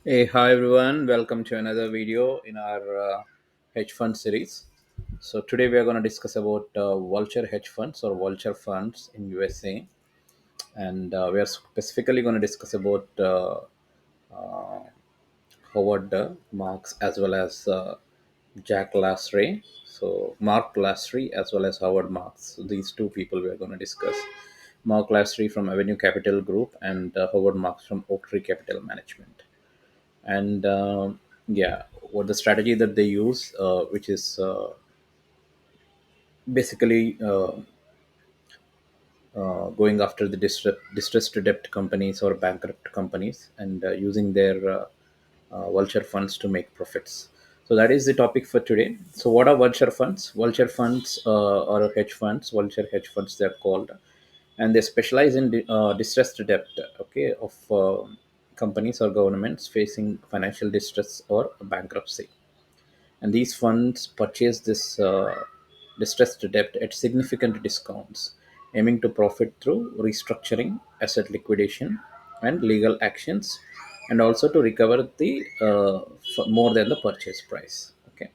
Hey, hi everyone. Welcome to another video in our hedge fund series. So today we are going to discuss about vulture hedge funds or vulture funds in USA, and we are specifically going to discuss about Howard Marks as well as Jack Lasry. So Mark Lasry as well as Howard Marks. So these two people we are going to discuss. Mark Lasry from Avenue Capital Group and Howard Marks from Oak Tree Capital Management. And yeah, what the strategy that they use, which is basically going after the distressed debt companies or bankrupt companies and using their vulture funds to make profits. So that is the topic for today. So what are vulture funds? Vulture funds or hedge funds, vulture hedge funds they're called, and they specialize in distressed debt, okay, of companies or governments facing financial distress or bankruptcy, and these funds purchase this distressed debt at significant discounts, aiming to profit through restructuring, asset liquidation, and legal actions, and also to recover the more than the purchase price. Okay,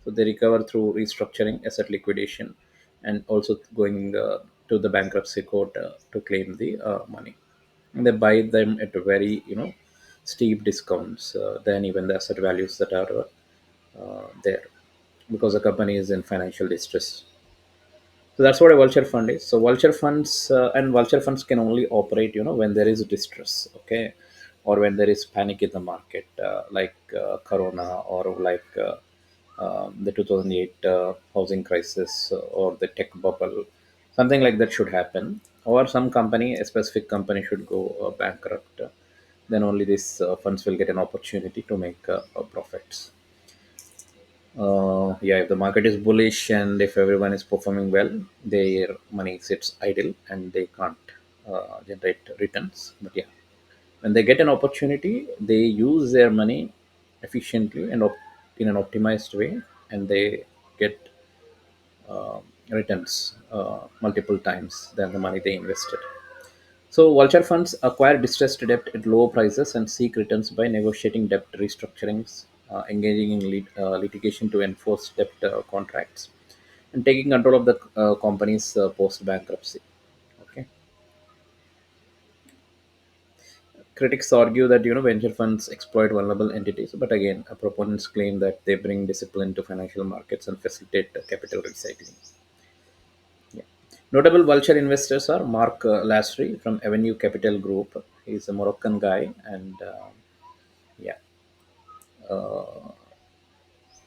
so they recover through restructuring, asset liquidation, and also going to the bankruptcy court to claim the money. And they buy them at a very steep discounts than even the asset values that are there, because the company is in financial distress. So that's what a vulture fund is. So vulture funds and vulture funds can only operate, when there is distress, okay, or when there is panic in the market, like Corona, or like the 2008 housing crisis, or the tech bubble, something like that should happen, or some company, a specific company, should go bankrupt. Then only these funds will get an opportunity to make profits. Yeah, if the market is bullish and if everyone is performing well, their money sits idle and they can't generate returns. But yeah, when they get an opportunity, they use their money efficiently and in an optimized way, and they get returns multiple times than the money they invested. So, vulture funds acquire distressed debt at low prices and seek returns by negotiating debt restructurings, engaging in litigation to enforce debt contracts, and taking control of the company's post bankruptcy. Okay. Critics argue that venture funds exploit vulnerable entities, but again, proponents claim that they bring discipline to financial markets and facilitate capital recycling. Yeah. Notable vulture investors are Mark Lasry from Avenue Capital Group. He's a Moroccan guy, and yeah,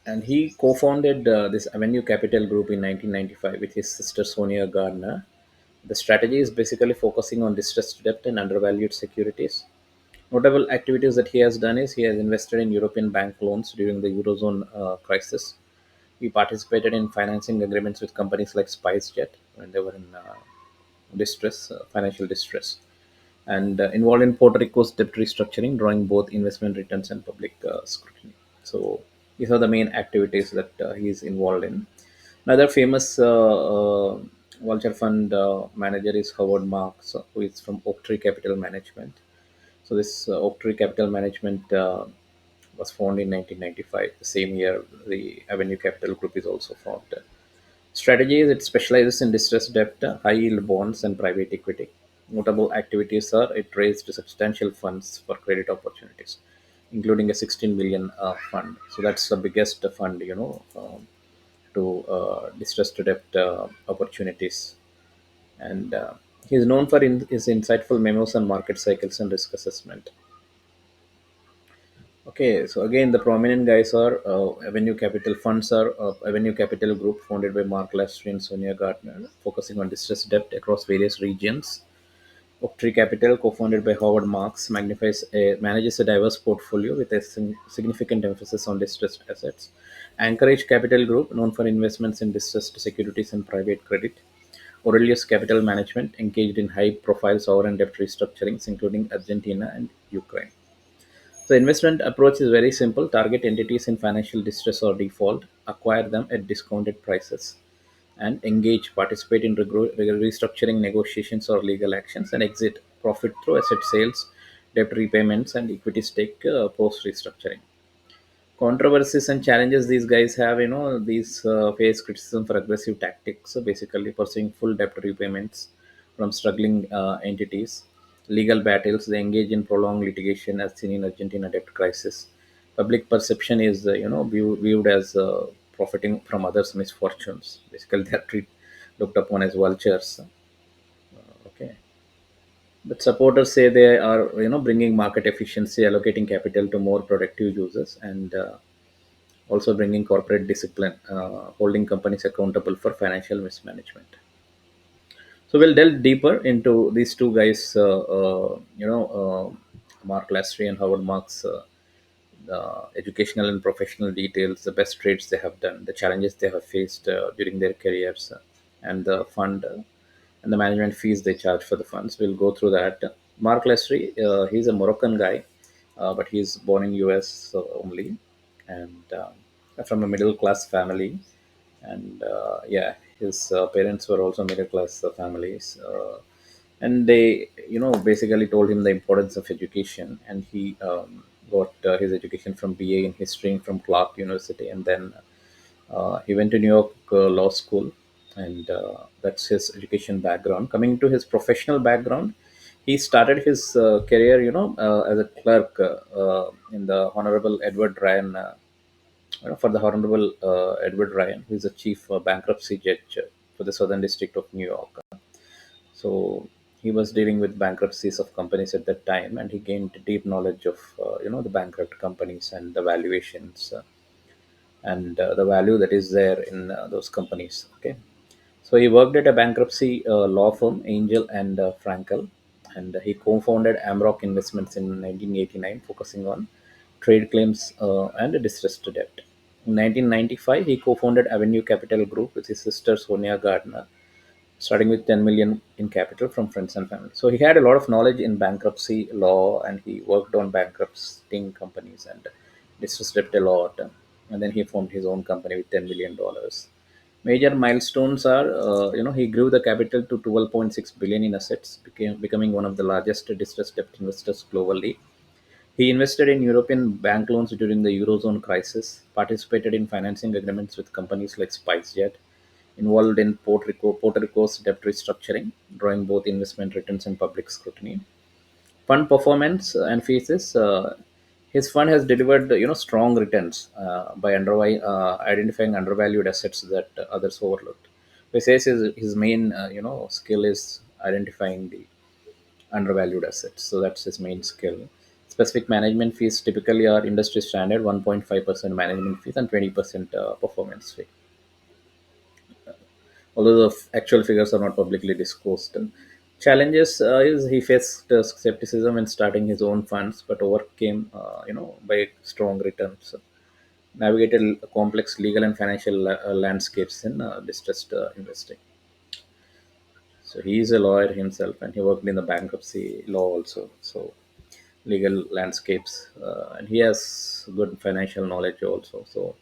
and he co-founded this Avenue Capital Group in 1995 with his sister Sonia Gardner. The strategy is basically focusing on distressed debt and undervalued securities. Notable activities that he has done is he has invested in European bank loans during the Eurozone crisis. He participated in financing agreements with companies like SpiceJet when they were in distress, financial distress, and involved in Puerto Rico's debt restructuring, drawing both investment returns and public scrutiny. So these are the main activities that he is involved in. Another famous vulture fund manager is Howard Marks, who is from Oak Tree Capital Management. So this Oak Tree Capital Management was formed in 1995. The same year, the Avenue Capital Group is also formed. Strategies, it specializes in distressed debt, high yield bonds, and private equity. Notable activities are it raised substantial funds for credit opportunities, including a 16 billion fund. So that's the biggest fund, to distressed debt opportunities. And he's known for his insightful memos on market cycles and risk assessment. Okay, so again, the prominent guys are Avenue Capital Funds are Avenue Capital Group, founded by Mark Lester and Sonia Gardner, focusing on distressed debt across various regions. Oak Tree Capital, co-founded by Howard Marks, manages a diverse portfolio with a significant emphasis on distressed assets. Anchorage Capital Group, known for investments in distressed securities and private credit. Aurelius Capital Management, engaged in high-profile sovereign debt restructurings, including Argentina and Ukraine. The investment approach is very simple: target entities in financial distress or default, acquire them at discounted prices, and participate in restructuring negotiations or legal actions, and exit profit through asset sales, debt repayments, and equity stake post restructuring. Controversies and challenges these guys have, these face criticism for aggressive tactics, so basically pursuing full debt repayments from struggling entities, legal battles, they engage in prolonged litigation as seen in Argentina debt crisis. Public perception is, viewed as profiting from others' misfortunes. Basically, they are looked upon as vultures. Okay, but supporters say they are, bringing market efficiency, allocating capital to more productive users, and also bringing corporate discipline, holding companies accountable for financial mismanagement. So we'll delve deeper into these two guys, Mark Lastry and Howard Marks, the educational and professional details, the best trades they have done, the challenges they have faced during their careers, and the fund and the management fees they charge for the funds. We'll go through that. Mark Lestry, he's a Moroccan guy, but he's born in US only, and from a middle class family. And yeah, his parents were also middle class families. And they, basically told him the importance of education, and he got his education from BA in history from Clark University, and then he went to New York Law School, and that's his education background. Coming to his professional background, he started his career, as a clerk in the Honorable Edward Ryan, for the Honorable Edward Ryan, who is the chief bankruptcy judge for the Southern District of New York. So he was dealing with bankruptcies of companies at that time, and he gained deep knowledge of, the bankrupt companies and the valuations, and the value that is there in those companies. Okay, so he worked at a bankruptcy law firm, Angel and Frankel, and he co-founded Amrock Investments in 1989, focusing on trade claims and distressed debt. In 1995, he co-founded Avenue Capital Group with his sister Sonia Gardner, starting with 10 million in capital from friends and family. So he had a lot of knowledge in bankruptcy law, and he worked on bankrupting companies and distressed debt a lot. And then he formed his own company with $10 million. Major milestones are, he grew the capital to 12.6 billion in assets, becoming one of the largest distressed debt investors globally. He invested in European bank loans during the Eurozone crisis, participated in financing agreements with companies like SpiceJet, involved in Puerto Rico's debt restructuring, drawing both investment returns and public scrutiny. Fund performance and fees. His fund has delivered, strong returns by identifying undervalued assets that others overlooked. He says his main, skill is identifying the undervalued assets. So that's his main skill. Specific management fees typically are industry standard 1.5% management fees and 20% performance fee, although the actual figures are not publicly disclosed. Challenges is he faced skepticism in starting his own funds, but overcame, by strong returns. Navigated complex legal and financial landscapes in distressed investing. So he is a lawyer himself, and he worked in the bankruptcy law also. So legal landscapes, and he has good financial knowledge also. So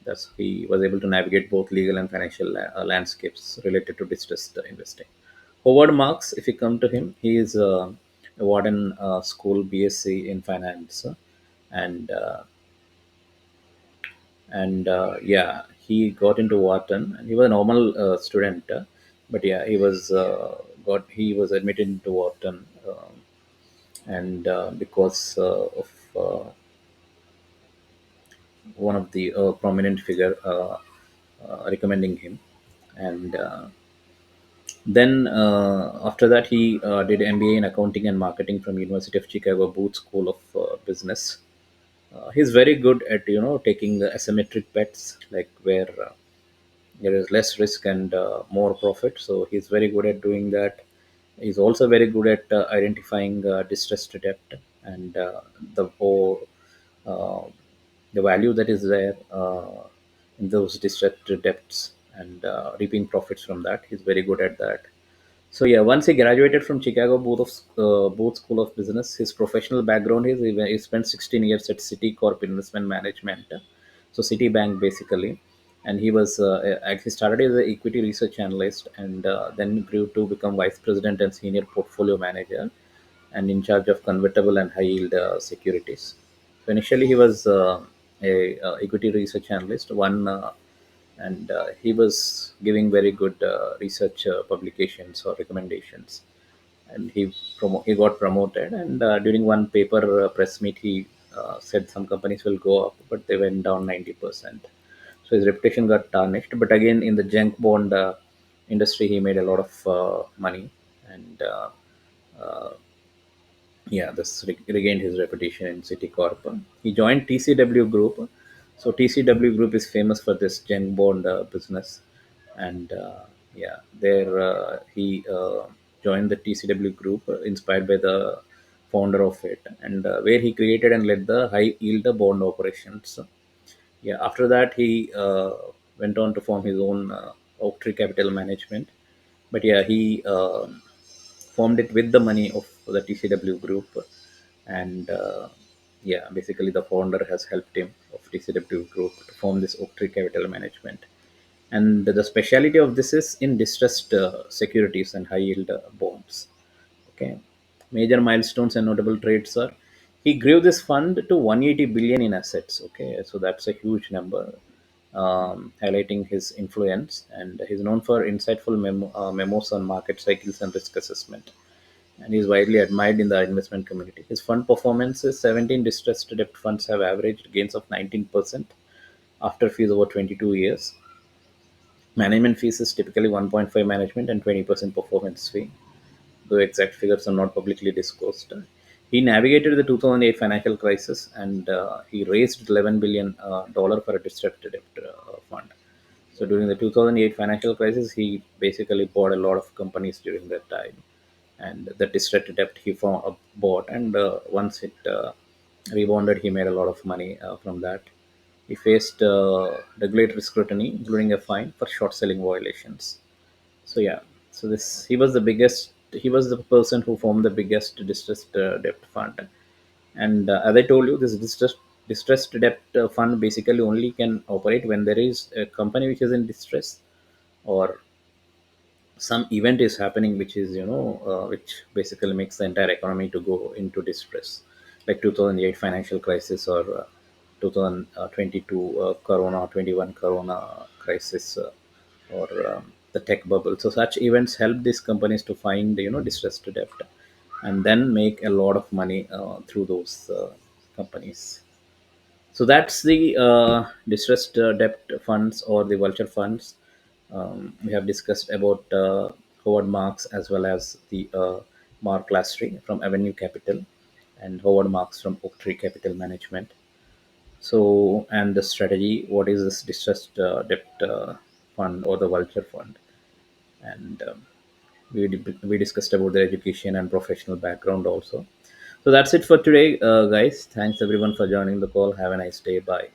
that's he was able to navigate both legal and financial landscapes related to distressed investing. Howard Marks, if you come to him, he is a Warden School BSc in finance, and yeah, he got into Wharton, and he was a normal student, but yeah, he was admitted into Wharton, and because of one of the prominent figure recommending him, and then after that he did MBA in accounting and marketing from University of Chicago Booth School of Business. He's very good at, taking the asymmetric bets, like where there is less risk and more profit. So he's very good at doing that. He's also very good at identifying distressed debt, and the whole uh, the value that is there in those distressed debts, and reaping profits from that. He's very good at that. So yeah, once he graduated from Chicago Booth School of Business, his professional background is he spent 16 years at Citicorp Investment Management, so Citibank basically, and he was actually started as an equity research analyst, and then grew to become vice president and senior portfolio manager, and in charge of convertible and high yield securities. So initially, he was a equity research analyst. And he was giving very good research publications or recommendations. And he got promoted. And during one paper press meet, he said some companies will go up, but they went down 90%. So his reputation got tarnished. But again, in the junk bond industry, he made a lot of money. And uh, yeah, this regained his reputation in Citicorp. He joined TCW Group. So TCW Group is famous for this junk bond business. And yeah, there he joined the TCW Group, inspired by the founder of it, and where he created and led the high yield bond operations. Yeah, after that he went on to form his own Oak Tree Capital Management. But yeah, he formed it with the money of the TCW group. And yeah, basically the founder has helped him of TCW group to form this Oak Tree Capital Management. And the speciality of this is in distressed securities and high yield bonds. Okay. Major milestones and notable trades are, he grew this fund to 180 billion in assets. Okay, so that's a huge number, highlighting his influence. And he's known for insightful memos on market cycles and risk assessment. And he's widely admired in the investment community. His fund performances: 17 distressed debt funds have averaged gains of 19% after fees over 22 years. Management fees is typically 1.5 management and 20% performance fee, though exact figures are not publicly disclosed. He navigated the 2008 financial crisis, and he raised $11 billion for a distressed debt fund. So during the 2008 financial crisis, he basically bought a lot of companies during that time, and the distressed debt he bought, and once it rebounded, he made a lot of money from that. He faced regulatory scrutiny, including a fine for short selling violations. So yeah, so this he was the biggest. He was the person who formed the biggest distressed debt fund. And as I told you, this distressed debt fund basically only can operate when there is a company which is in distress, or some event is happening which is which basically makes the entire economy to go into distress, like 2008 financial crisis, or 2022 corona 21 corona crisis, or the tech bubble. So such events help these companies to find distressed debt, and then make a lot of money through those companies. So that's the distressed debt funds, or the vulture funds. We have discussed about Howard Marks, as well as the Mark Lastry from Avenue Capital, and Howard Marks from Oak Tree Capital Management. So, and the strategy, what is this distressed debt fund, or the vulture fund? And we discussed about their education and professional background also. So that's it for today, guys. Thanks everyone for joining the call. Have a nice day. Bye.